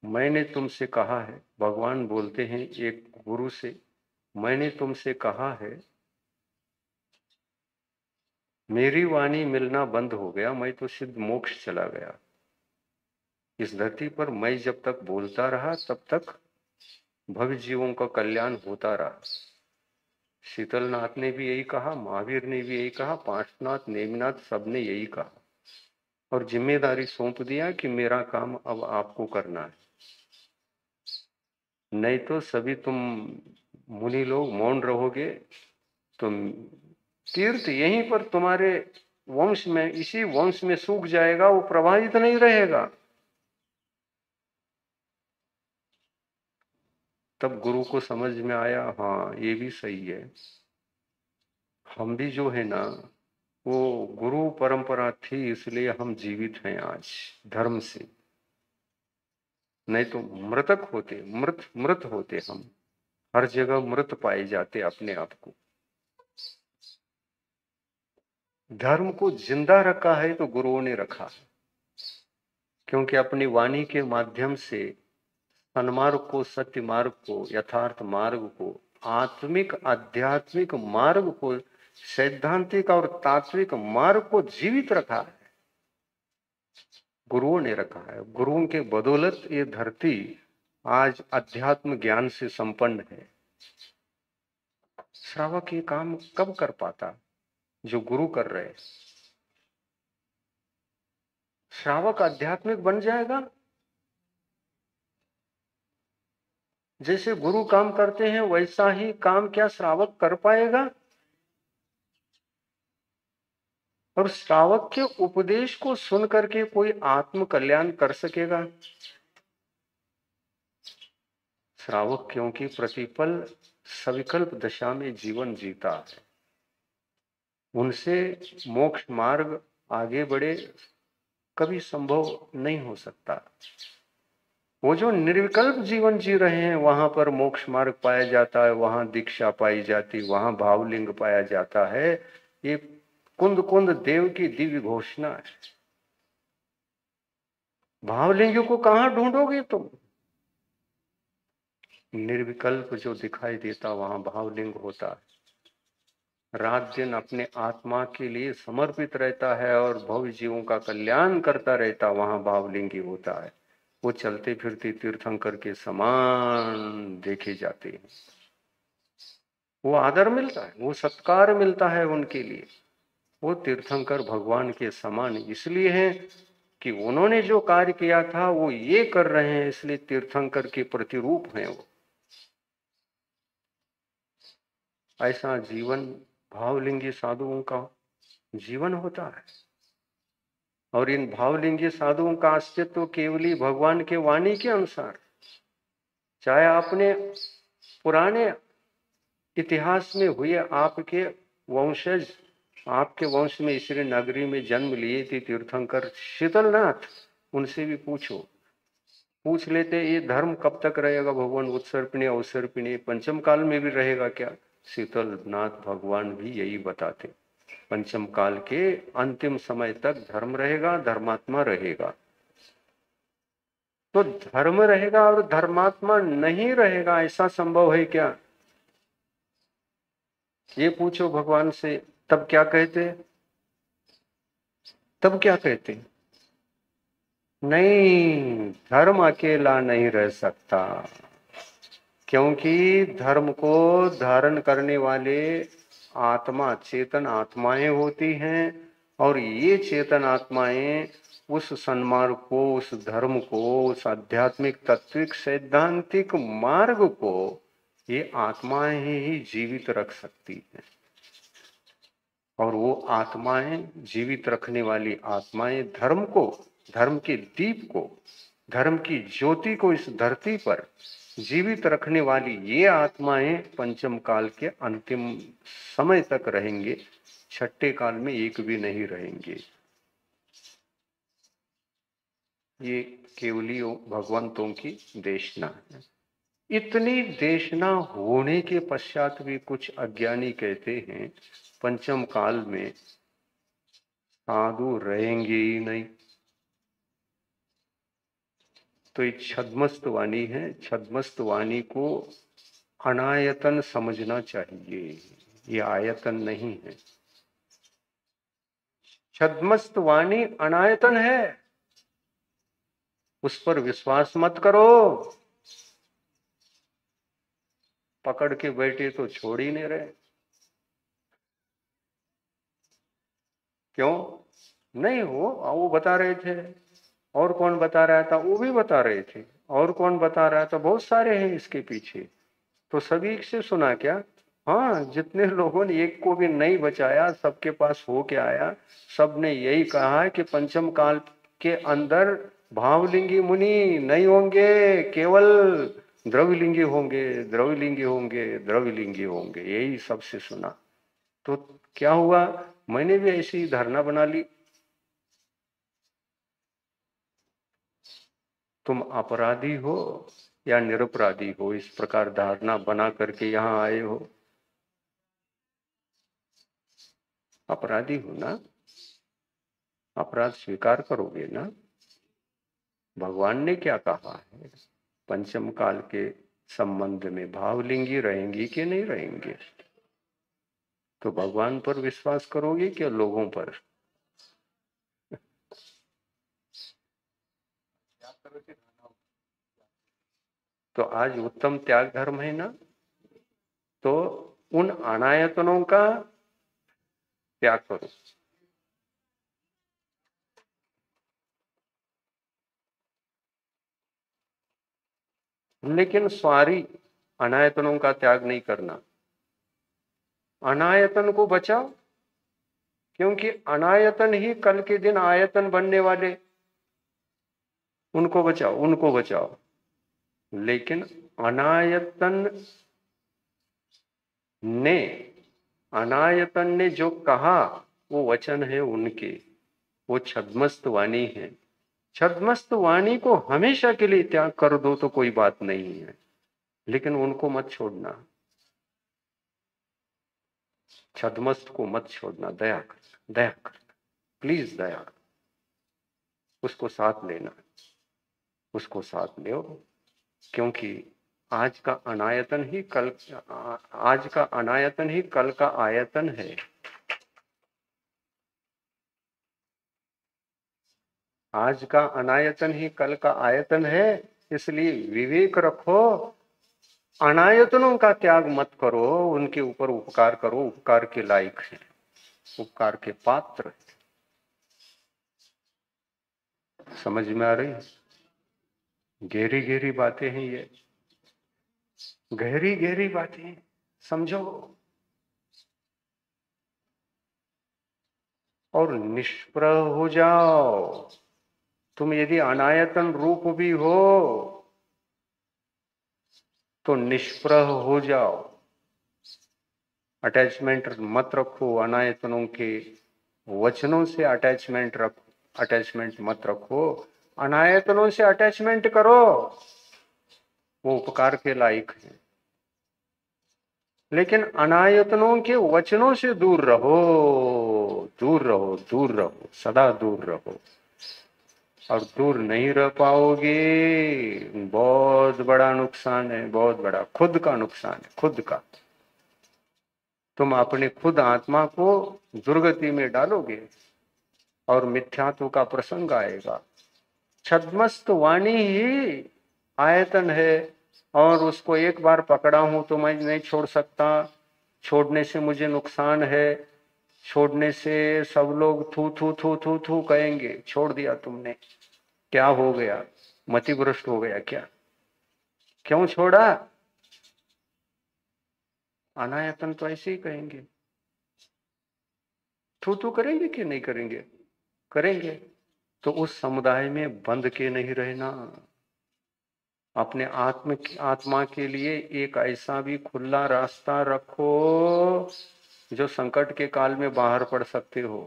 मैंने तुमसे कहा है, भगवान बोलते हैं एक गुरु से, मैंने तुमसे कहा है, मेरी वाणी मिलना बंद हो गया, मैं तो सिद्ध मोक्ष चला गया। इस धरती पर मैं जब तक बोलता रहा तब तक भव्य जीवों का कल्याण होता रहा। शीतलनाथ ने भी यही कहा, महावीर ने भी यही कहा, पार्श्वनाथ, नेमिनाथ, सबने यही कहा और जिम्मेदारी सौंप दिया कि मेरा काम अब आपको करना है। नहीं तो सभी तुम मुनि लोग मौन रहोगे, तुम तीर्थ यहीं पर तुम्हारे वंश में, इसी वंश में सूख जाएगा, वो प्रवाहित नहीं रहेगा। तब गुरु को समझ में आया, हाँ ये भी सही है, हम भी जो है ना, वो गुरु परंपरा थी इसलिए हम जीवित हैं आज धर्म से, नहीं तो मृतक होते, मृत मृत होते हम, हर जगह मृत पाए जाते अपने आप को। धर्म को जिंदा रखा है तो गुरुओं ने रखा है, क्योंकि अपनी वाणी के माध्यम से सन्मार्ग को, सत्य मार्ग को, यथार्थ मार्ग को, आत्मिक आध्यात्मिक मार्ग को, सैद्धांतिक और तात्विक मार्ग को जीवित रखा है, गुरुओं ने रखा है। गुरुओं के बदौलत ये धरती आज अध्यात्म ज्ञान से संपन्न है। श्रावक ये काम कब कर पाता जो गुरु कर रहे? श्रावक आध्यात्मिक बन जाएगा, जैसे गुरु काम करते हैं वैसा ही काम क्या श्रावक कर पाएगा? और श्रावक के उपदेश को सुन करके कोई आत्म कल्याण कर सकेगा? श्रावक क्योंकि प्रतिपल सविकल्प दशा में जीवन जीता है, उनसे मोक्ष मार्ग आगे बढ़े कभी संभव नहीं हो सकता। वो जो निर्विकल्प जीवन जी रहे हैं वहां पर मोक्ष मार्ग पाया जाता है, वहां दीक्षा पाई जाती, वहां भावलिंग पाया जाता है। ये कुंद कुंद देव की दिव्य घोषणा है। भावलिंग को कहां ढूंढोगे तुम? निर्विकल्प जो दिखाई देता वहां भावलिंग होता है। रात दिन अपने आत्मा के लिए समर्पित रहता है और भव्य जीवों का कल्याण करता रहता, वहां भावलिंगी होता है। वो चलते फिरते तीर्थंकर के समान देखे जाते हैं, वो आदर मिलता है, वो सत्कार मिलता है उनके लिए। वो तीर्थंकर भगवान के समान इसलिए हैं कि उन्होंने जो कार्य किया था वो ये कर रहे हैं, इसलिए तीर्थंकर के प्रतिरूप हैं वो। ऐसा जीवन भावलिंगी साधुओं का जीवन होता है। और इन भावलिंगी साधुओं का अस्तित्व केवली भगवान के वाणी के अनुसार, चाहे आपने पुराने इतिहास में हुए आपके वंशज, आपके वंश में इसलिए नगरी में जन्म लिए थे तीर्थंकर शीतलनाथ, उनसे भी पूछ लेते ये धर्म कब तक रहेगा भगवान, उत्सर्पिणी अवसर्पिणी पंचम काल में भी रहेगा क्या? शीतलनाथ भगवान भी यही बताते, पंचम काल के अंतिम समय तक धर्म रहेगा, धर्मात्मा रहेगा। तो धर्म रहेगा और धर्मात्मा नहीं रहेगा, ऐसा संभव है क्या? ये पूछो भगवान से, तब क्या कहते? तब क्या कहते? नहीं, धर्म अकेला नहीं रह सकता, क्योंकि धर्म को धारण करने वाले आत्मा, चेतन आत्माएं होती हैं, और ये चेतन आत्माएं उस सन्मार्ग को, उस धर्म को, उस आध्यात्मिक तत्विक सैद्धांतिक मार्ग को ये आत्माएं ही जीवित रख सकती हैं। और वो आत्माएं, जीवित रखने वाली आत्माएं धर्म को, धर्म के दीप को, धर्म की ज्योति को इस धरती पर जीवित रखने वाली ये आत्माएं पंचम काल के अंतिम समय तक रहेंगे, छठे काल में एक भी नहीं रहेंगे। ये केवली भगवंतों की देशना है। इतनी देशना होने के पश्चात भी कुछ अज्ञानी कहते हैं पंचम काल में साधु रहेंगे ही नहीं। तो ये छद्मस्त वाणी है। छद्मस्त वाणी को अनायतन समझना चाहिए, ये आयतन नहीं है। छद्मस्त वाणी अनायतन है, उस पर विश्वास मत करो। पकड़ के बैठे तो छोड़ ही नहीं रहे। क्यों नहीं? वो बता रहे थे, और कौन बता रहा था? वो भी बता रहे थे, और कौन बता रहा था? बहुत सारे हैं इसके पीछे। तो सभी से सुना क्या? हाँ, जितने लोगों ने एक को भी नहीं बचाया, सबके पास हो के आया। सबने यही कहा है कि पंचम काल के अंदर भावलिंगी मुनि नहीं होंगे, केवल द्रव्यलिंगी होंगे, द्रव्यलिंगी होंगे, द्रव्यलिंगी होंगे। यही सबसे सुना। तो क्या हुआ? मैंने भी ऐसी धारणा बना ली। तुम अपराधी हो या निरपराधी हो, इस प्रकार धारणा बना करके यहां आए हो। अपराधी हो ना? अपराध स्वीकार करोगे ना? भगवान ने क्या कहा है? पंचम काल के संबंध में भावलिंगी रहेंगी कि नहीं रहेंगे? तो भगवान पर विश्वास करोगे क्या लोगों पर? तो आज उत्तम त्याग धर्म है ना, तो उन अनायतनों का त्याग करो। लेकिन स्वारी अनायतनों का त्याग नहीं करना। अनायतन को बचाओ, क्योंकि अनायतन ही कल के दिन आयतन बनने वाले। उनको बचाओ, उनको बचाओ। लेकिन अनायतन ने अनायतन ने जो कहा वो वचन है उनके, वो छद्मस्त वाणी है। छद्मस्त वाणी को हमेशा के लिए त्याग कर दो तो कोई बात नहीं है, लेकिन उनको मत छोड़ना। छद्मस्त को मत छोड़ना। दया कर, दया कर, प्लीज दया कर। उसको साथ लेना, उसको साथ लो। क्योंकि आज का अनायतन ही कल, आज का अनायतन ही कल का आयतन है। आज का अनायतन ही कल का आयतन है। इसलिए विवेक रखो। अनायतनों का त्याग मत करो, उनके ऊपर उपकार करो। उपकार के लायक है, उपकार के पात्र। समझ में आ रही? गहरी गहरी बातें हैं ये, गहरी गहरी बातें। समझो और निष्प्रह हो जाओ। तुम यदि अनायतन रूप भी हो तो निष्प्रह हो जाओ। अटैचमेंट मत रखो अनायतनों के वचनों से। अटैचमेंट रखो, अटैचमेंट मत रखो। अनायतनों से अटैचमेंट करो, वो उपकार के लायक है। लेकिन अनायतनों के वचनों से दूर रहो, दूर रहो, दूर रहो, सदा दूर रहो। और दूर नहीं रह पाओगे, बहुत बड़ा नुकसान है, बहुत बड़ा। खुद का नुकसान है, खुद का। तुम अपने खुद आत्मा को दुर्गति में डालोगे और मिथ्यात्व का प्रसंग आएगा। छद्मस्त वाणी ही आयतन है, और उसको एक बार पकड़ा हूं तो मैं नहीं छोड़ सकता। छोड़ने से मुझे नुकसान है, छोड़ने से सब लोग थू थू थू थू थू कहेंगे। छोड़ दिया तुमने, क्या हो गया? मति भ्रष्ट हो गया क्या? क्यों छोड़ा? अनायतन तो ऐसे ही कहेंगे। थू थू करेंगे कि नहीं करेंगे? करेंगे। तो उस समुदाय में बंध के नहीं रहना। अपने आत्मा के लिए एक ऐसा भी खुला रास्ता रखो जो संकट के काल में बाहर पड़ सकते हो।